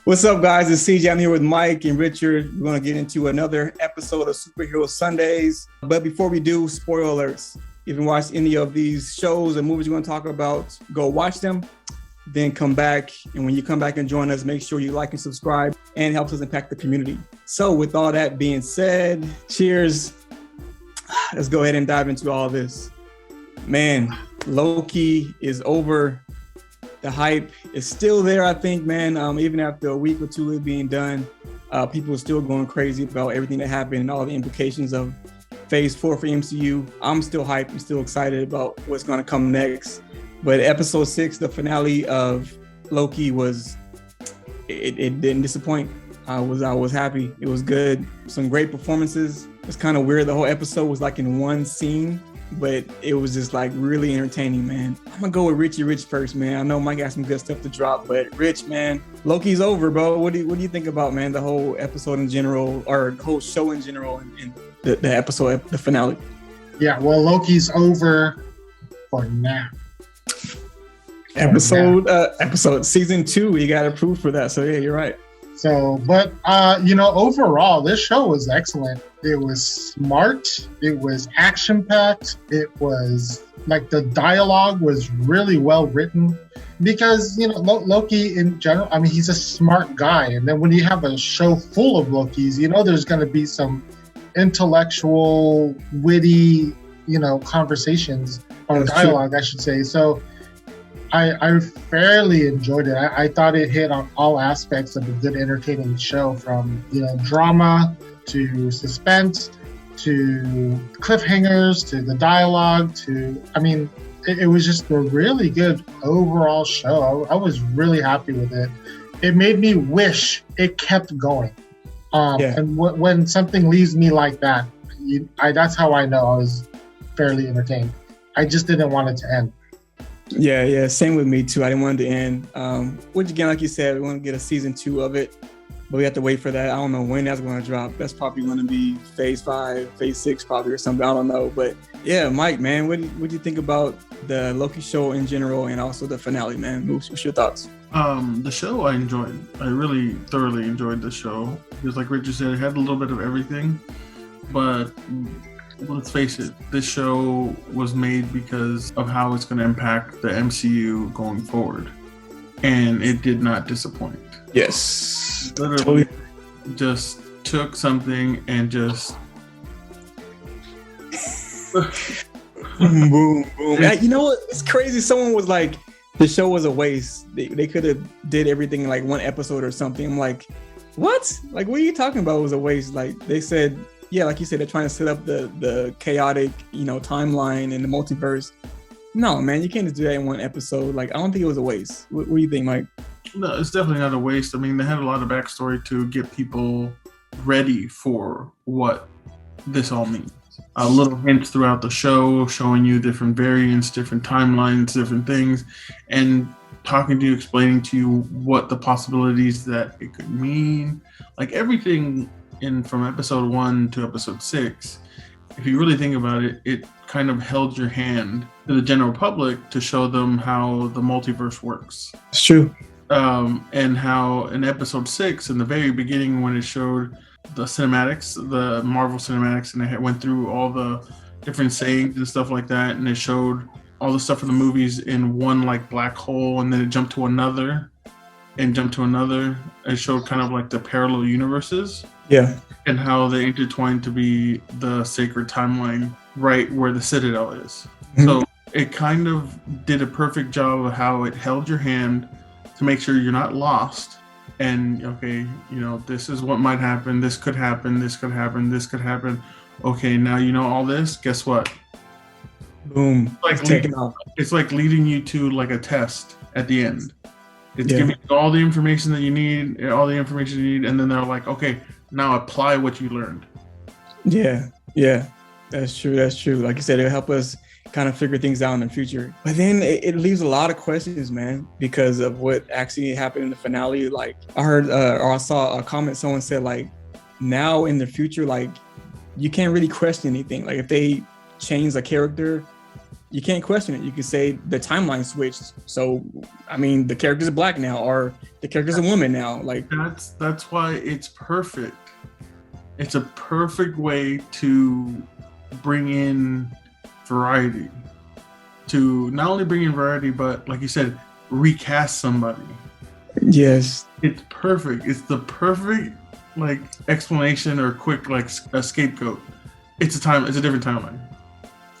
What's up, guys? It's CJ. I'm here with Mike and Richard. We're going to get into another episode of Superhero Sundays. But before we do, spoiler alerts. If you haven't watched any of these shows or movies we're going to talk about, go watch them. Then come back. And when you come back and join us, make sure you like and subscribe, and helps us impact the community. So with all that being said, cheers. Let's go ahead and dive into all this. Man, Loki is over. The hype is still there, I think, man. Even after a week or two of being done, people are still going crazy about everything that happened and all the implications of Phase 4 for MCU. I'm still hyped. I'm still excited about what's going to come next. But episode 6, the finale of Loki it didn't disappoint. I was happy. It was good. Some great performances. It's kind of weird. The whole episode was like in one scene, but it was just like really entertaining, man. I'm gonna go with Richie Rich first, man. I know Mike got some good stuff to drop, but Rich, man, Loki's over, bro. What do you think about, man, the whole episode in general, or the whole show in general, and the episode, the finale? Yeah, well, Loki's over for now. Episode season 2, you got approved for that. So yeah, you're right. So, but overall, this show was excellent. It was smart. It was action-packed. It was like the dialogue was really well written because, Loki in general, I mean, he's a smart guy. And then when you have a show full of Lokis, there's going to be some intellectual, witty, conversations or dialogue, I should say. So I fairly enjoyed it. I thought it hit on all aspects of a good, entertaining show, from drama to suspense to cliffhangers to the dialogue it was just a really good overall show. I was really happy with it. It made me wish it kept going. And when something leaves me like that, that's how I know I was fairly entertained. I just didn't want it to end. Yeah, same with me too. I didn't want it to end. Which again, like you said, we want to get a season 2 of it, but we have to wait for that. I don't know when that's going to drop. That's probably going to be Phase 5, Phase 6 probably, or something. I don't know. But yeah, Mike, man, what do you think about the Loki show in general and also the finale, man? What's your thoughts? The show I enjoyed. I really thoroughly enjoyed the show because, like Richard said, it had a little bit of everything, but let's face it, this show was made because of how it's going to impact the MCU going forward. And it did not disappoint. Yes. Literally just took something and just... boom, boom. You know what? It's crazy. Someone was like, the show was a waste. They could have did everything in like one episode or something. I'm like, what? Like, what are you talking about? It was a waste. Like, they said... Yeah, like you said, they're trying to set up the chaotic, timeline and the multiverse. No, man, you can't just do that in one episode. Like, I don't think it was a waste. What do you think, Mike? No, it's definitely not a waste. I mean, they had a lot of backstory to get people ready for what this all means. Little hints throughout the show, showing you different variants, different timelines, different things, and talking to you, explaining to you what the possibilities that it could mean. Like, everything from episode 1 to episode 6, if you really think about it, it kind of held your hand to the general public to show them how the multiverse works. It's true. And how in episode 6, in the very beginning, when it showed the cinematics, the Marvel cinematics, and it went through all the different sayings and stuff like that, and it showed all the stuff from the movies in one like black hole, and then it jumped to another and jumped to another. It showed kind of like the parallel universes. Yeah. And how they intertwine to be the sacred timeline right where the Citadel is. Mm-hmm. So it kind of did a perfect job of how it held your hand to make sure you're not lost. And, okay, this is what might happen. This could happen. This could happen. This could happen. Okay, now you know all this. Guess what? Boom. It's like leading you to like a test at the end. It's giving you all the information that you need, and then they're like, okay, now apply what you learned. Yeah, that's true. Like you said, it'll help us kind of figure things out in the future. But then it leaves a lot of questions, man, because of what actually happened in the finale. Like, I heard or I saw a comment, someone said, like, now in the future, like, you can't really question anything. Like, if they change a character, you can't question it. You can say the timeline switched. So, I mean, the character's black now, or the character's a woman now. Like that's why it's perfect. It's a perfect way to bring in variety. To not only bring in variety, but like you said, recast somebody. Yes. It's perfect. It's the perfect like explanation or quick like a scapegoat. It's a different timeline.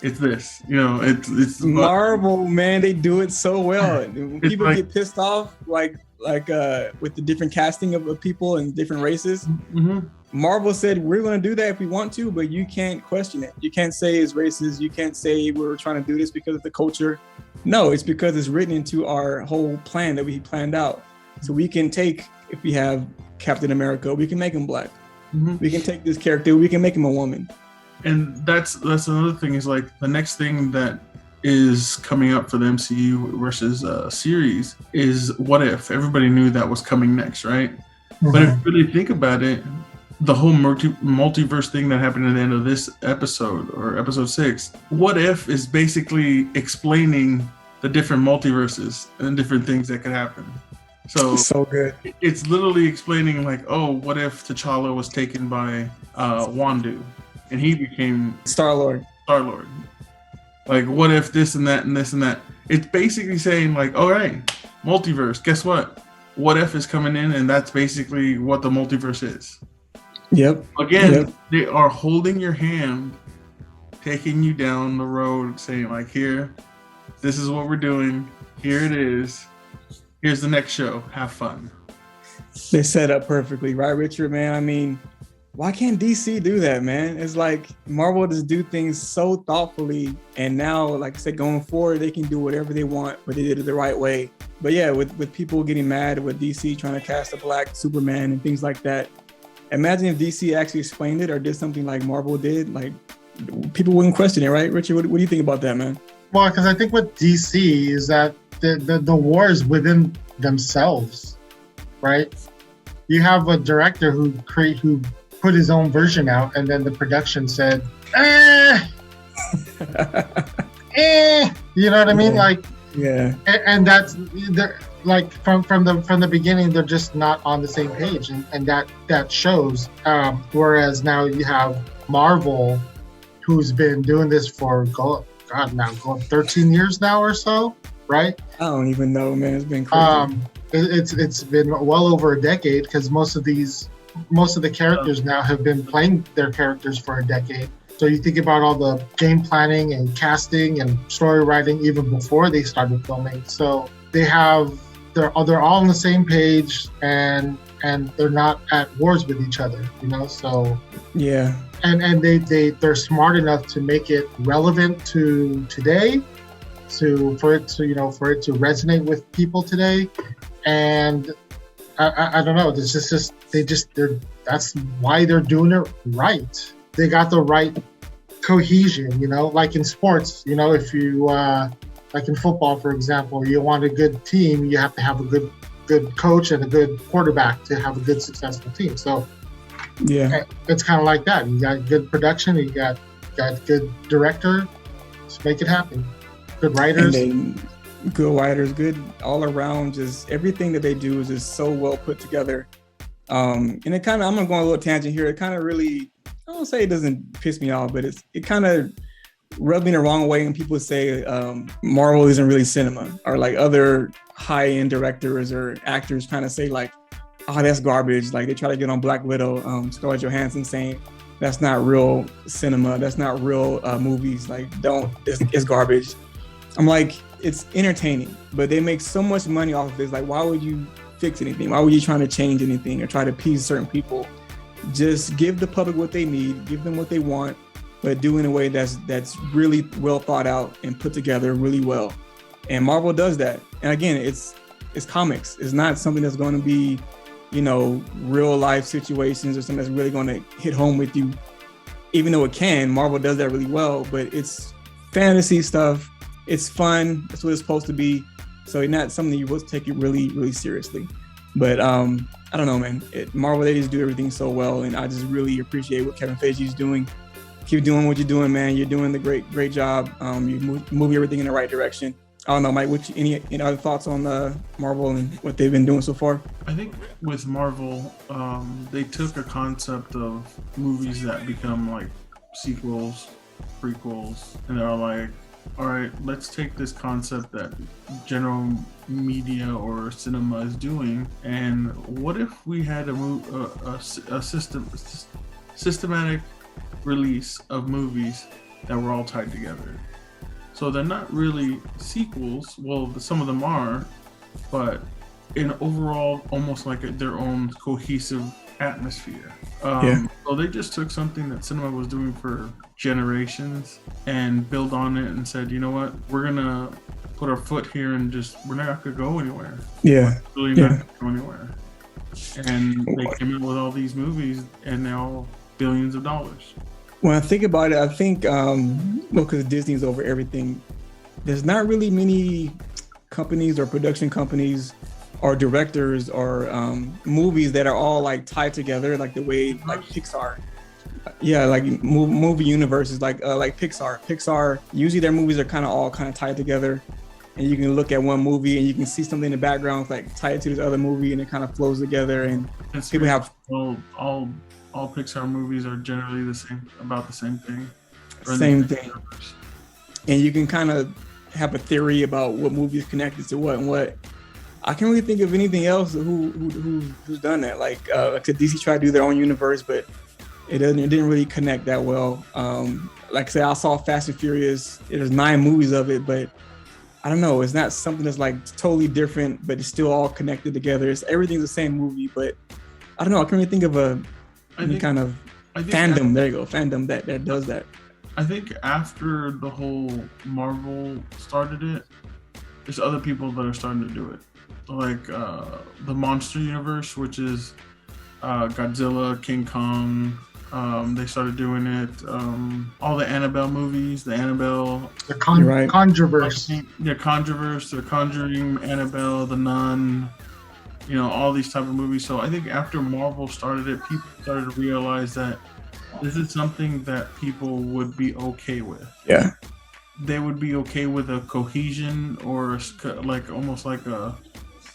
It's this, it's Marvel, man, they do it so well. When people like, get pissed off, like with the different casting of people and different races. Mm-hmm. Marvel said, we're going to do that if we want to, but you can't question it. You can't say it's racist. You can't say we're trying to do this because of the culture. No, it's because it's written into our whole plan that we planned out. So we can take, if we have Captain America, we can make him black. Mm-hmm. We can take this character, we can make him a woman. And that's another thing is like the next thing that is coming up for the MCU versus series is What If. Everybody knew that was coming next, right? Mm-hmm. But if you really think about it, the whole multiverse thing that happened at the end of this episode or episode 6, What If is basically explaining the different multiverses and different things that could happen. So good. It's literally explaining like, oh, what if T'Challa was taken by Wandu and he became Star-Lord. Like, what if this and that and this and that? It's basically saying like, all right, multiverse, guess what? What If is coming in, and that's basically what the multiverse is. Yep. Again, They are holding your hand, taking you down the road, saying like, here, this is what we're doing. Here it is. Here's the next show. Have fun. They set up perfectly, right, Richard, man? I mean, why can't DC do that, man? It's like Marvel just do things so thoughtfully, and now, like I said, going forward, they can do whatever they want, but they did it the right way. But yeah, with people getting mad with DC trying to cast a black Superman and things like that, imagine if DC actually explained it or did something like Marvel did. Like, people wouldn't question it, right, Richard? What do you think about that, man? Well, because I think with DC is that the wars within themselves, right? You have a director who put his own version out, and then the production said, you know what I mean? Yeah. Like, yeah, and that's like from the beginning, they're just not on the same page, and that shows. Whereas now you have Marvel, who's been doing this for going 13 years now or so, right? I don't even know, man. It's been crazy. It's been well over a decade, because most of the characters now have been playing their characters for a decade. So you think about all the game planning and casting and story writing even before they started filming. So they're all on the same page, and they're not at wars with each other, So yeah. And they're smart enough to make it relevant to today, for it to resonate with people today. And I don't know, that's why they're doing it right. They got the right cohesion, like in sports, if you like in football, for example, you want a good team, you have to have a good coach and a good quarterback to have a good successful team. So yeah, it's kind of like that. You got good production, you got good director, just make it happen. Good writers. Good writers, good all around. Just everything that they do is just so well put together. And it kind of, I'm gonna go on a little tangent here. It kind of really, I don't say it doesn't piss me off, but it kind of rubbed me the wrong way when people say Marvel isn't really cinema, or like other high-end directors or actors kind of say like, oh, that's garbage. Like they try to get on Black Widow, Scarlett Johansson, saying that's not real cinema, that's not real movies. Like it's garbage. I'm like, it's entertaining, but they make so much money off of this. Like, why would you fix anything? Why would you try to change anything or try to appease certain people? Just give the public what they need, give them what they want, but do it in a way that's really well thought out and put together really well. And Marvel does that. And again, it's comics. It's not something that's going to be, real life situations or something that's really going to hit home with you. Even though it can, Marvel does that really well, but it's fantasy stuff. It's fun. That's what it's supposed to be. So it's not something you will take it really, really seriously. But I don't know, man. Marvel, they just do everything so well, and I just really appreciate what Kevin Feige is doing. Keep doing what you're doing, man. You're doing the great job. You move everything in the right direction. I don't know, Mike, any other thoughts on Marvel and what they've been doing so far? I think with Marvel, they took a concept of movies that become like sequels, prequels, and they're like, all right, let's take this concept that general media or cinema is doing, and what if we had a systematic release of movies that were all tied together? So they're not really sequels. Well, some of them are, but in overall, almost like their own cohesive atmosphere. So they just took something that cinema was doing for generations and built on it and said, you know what, we're gonna put our foot here and we're not gonna go anywhere. Yeah, we're really not gonna go anywhere. And they came out with all these movies, and now billions of dollars. When I think about it, I think, because Disney's over everything, there's not really many companies or production companies or directors or movies that are all like tied together, like the way like Pixar. Yeah, like movie universes like Pixar. Pixar, usually their movies are kind of tied together, and you can look at one movie and you can see something in the background like tied to this other movie, and it kind of flows together. And people have all Pixar movies are generally about the same thing. Same thing. And you can kind of have a theory about what movie is connected to what and what. I can't really think of anything else who's done that. Like DC tried to do their own universe, but it didn't really connect that well. Like I said, I saw Fast and Furious. There's 9 movies of it, but I don't know. It's not something that's like totally different, but it's still all connected together. Everything's the same movie, but I don't know. I can't really think of any kind of fandom. There you go, fandom that does that. I think after the whole Marvel started it, there's other people that are starting to do it. Like the Monster Universe, which is Godzilla, King Kong. They started doing it. All the Annabelle movies, the Controverse. Yeah, Controverse, The Conjuring, Annabelle, The Nun. All these type of movies. So I think after Marvel started it, people started to realize that this is something that people would be okay with. Yeah. They would be okay with a cohesion or like almost like a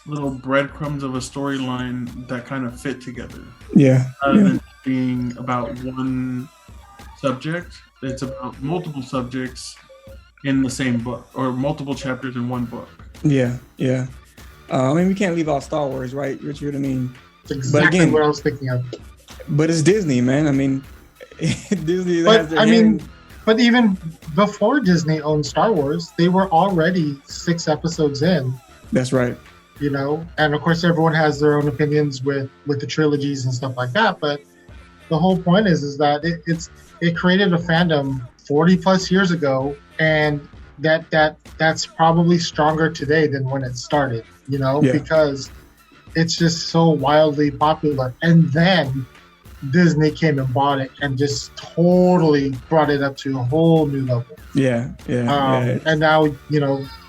little breadcrumbs of a storyline that kind of fit together. Yeah. Rather than being about one subject, it's about multiple subjects in the same book or multiple chapters in one book. Yeah. We can't leave out Star Wars, right, Richard? That's exactly what I was thinking of. But it's Disney, man. Disney has their hand. But even before Disney owned Star Wars, they were already 6 episodes in. That's right. And of course everyone has their own opinions with the trilogies and stuff like that. But the whole point is that it created a fandom 40 plus years ago, and that's probably stronger today than when it started, because it's just so wildly popular. And then Disney came and bought it and just totally brought it up to a whole new level. Yeah. And now,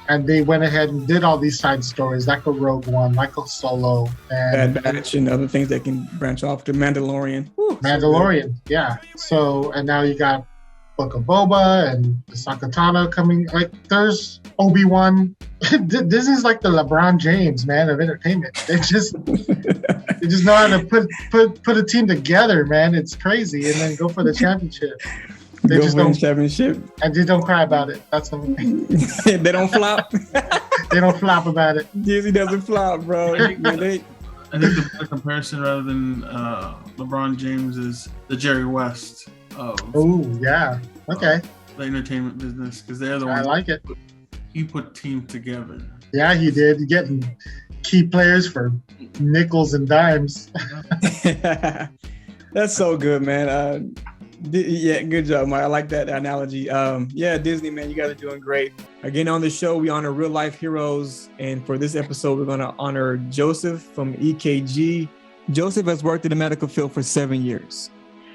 and they went ahead and did all these side stories like a Rogue One, like a Solo, and Bad Batch, and other things that can branch off to Mandalorian. Mandalorian, yeah. So, and now you got Book of Boba and Ahsoka Tano coming. Like, there's Obi-Wan. This is like the LeBron James, man, of entertainment. They just know how to put a team together, man. It's crazy, and then go for the championship. They just don't championship, and they don't cry about it. That's the thing. They don't flop. They don't flop about it. Disney doesn't flop, bro. I think the better comparison rather than LeBron James is the Jerry West of. Oh yeah, okay. The entertainment business, because they're the ones. I like it. He put teams together. Yeah, he did. Getting key players for nickels and dimes. That's so good, man. Yeah, good job, Mike. I like that analogy. Disney, man, you guys are doing great. Again, on the show, we honor real life heroes. And for this episode, we're going to honor Joseph from EKG. Joseph has worked in the medical field for 7 years.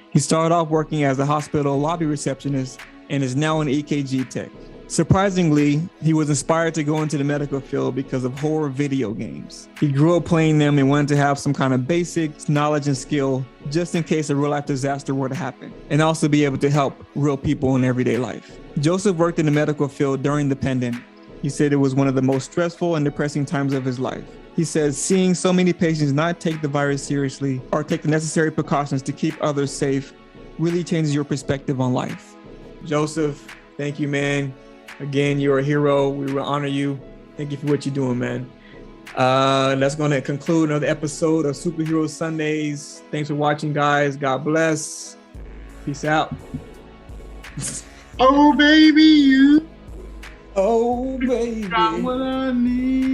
He started off working as a hospital lobby receptionist and is now an EKG tech. Surprisingly, he was inspired to go into the medical field because of horror video games. He grew up playing them and wanted to have some kind of basic knowledge and skill just in case a real life disaster were to happen, and also be able to help real people in everyday life. Joseph worked in the medical field during the pandemic. He said it was one of the most stressful and depressing times of his life. He says seeing so many patients not take the virus seriously or take the necessary precautions to keep others safe really changes your perspective on life. Joseph, thank you, man. Again, you're a hero. We will honor you. Thank you for what you're doing, man. That's going to conclude another episode of Superhero Sundays. Thanks for watching, guys. God bless. Peace out. Oh, baby, you. Oh, baby. Got what I need.